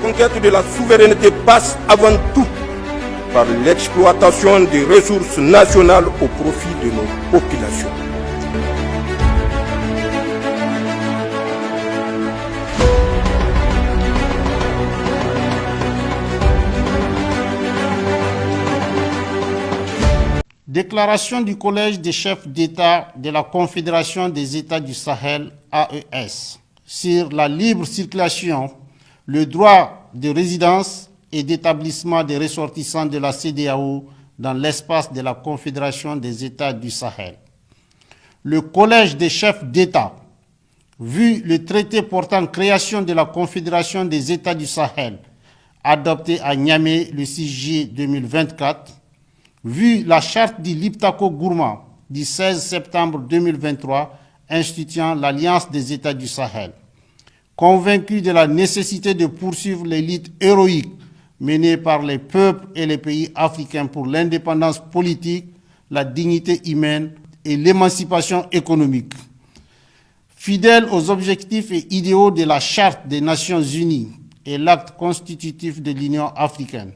conquête de la souveraineté passe avant tout par l'exploitation des ressources nationales au profit de nos populations. Déclaration du Collège des chefs d'État de la Confédération des États du Sahel, AES, sur la libre circulation, le droit de résidence et d'établissement des ressortissants de la CEDEAO dans l'espace de la Confédération des États du Sahel. Le Collège des chefs d'État, vu le traité portant création de la Confédération des États du Sahel, adopté à Niamey le 6 juillet 2024, vu la charte du Liptako-Gourma du 16 septembre 2023 instituant l'Alliance des États du Sahel, convaincu de la nécessité de poursuivre les luttes héroïques menées par les peuples et les pays africains pour l'indépendance politique, la dignité humaine et l'émancipation économique. Fidèle aux objectifs et idéaux de la Charte des Nations Unies et l'acte constitutif de l'Union africaine,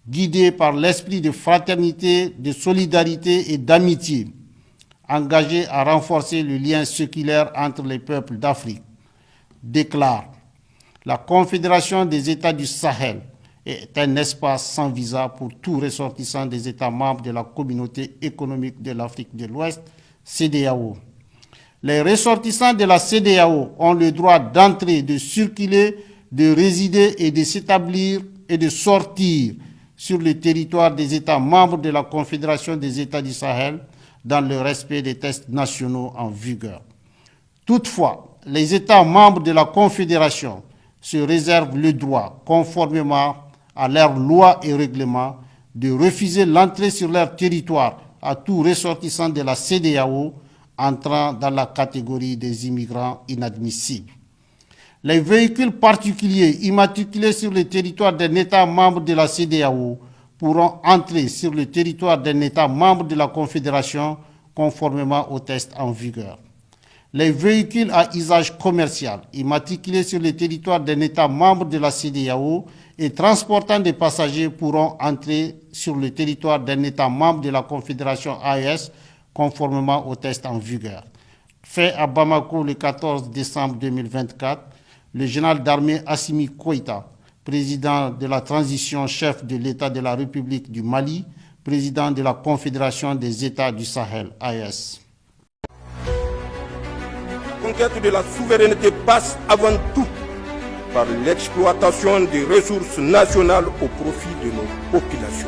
guidé par l'esprit de fraternité, de solidarité et d'amitié, engagé à renforcer le lien séculaire entre les peuples d'Afrique, déclare: la Confédération des États du Sahel est un espace sans visa pour tout ressortissant des États membres de la Communauté économique de l'Afrique de l'Ouest, CEDEAO. Les ressortissants de la CEDEAO ont le droit d'entrer, de circuler, de résider et de s'établir et de sortir sur le territoire des États membres de la Confédération des États du Sahel dans le respect des textes nationaux en vigueur. Toutefois, les États membres de la Confédération se réservent le droit, conformément à leurs lois et règlements, de refuser l'entrée sur leur territoire à tout ressortissant de la CEDEAO entrant dans la catégorie des immigrants inadmissibles. Les véhicules particuliers immatriculés sur le territoire d'un État membre de la CEDEAO pourront entrer sur le territoire d'un État membre de la Confédération conformément aux tests en vigueur. Les véhicules à usage commercial immatriculés sur le territoire d'un État membre de la CEDEAO et transportant des passagers pourront entrer sur le territoire d'un État membre de la Confédération AES conformément aux tests en vigueur. Fait à Bamako le 14 décembre 2024, le général d'armée Assimi Goïta, président de la transition, chef de l'État de la République du Mali, président de la Confédération des États du Sahel, AES. La conquête de la souveraineté passe avant tout par l'exploitation des ressources nationales au profit de nos populations.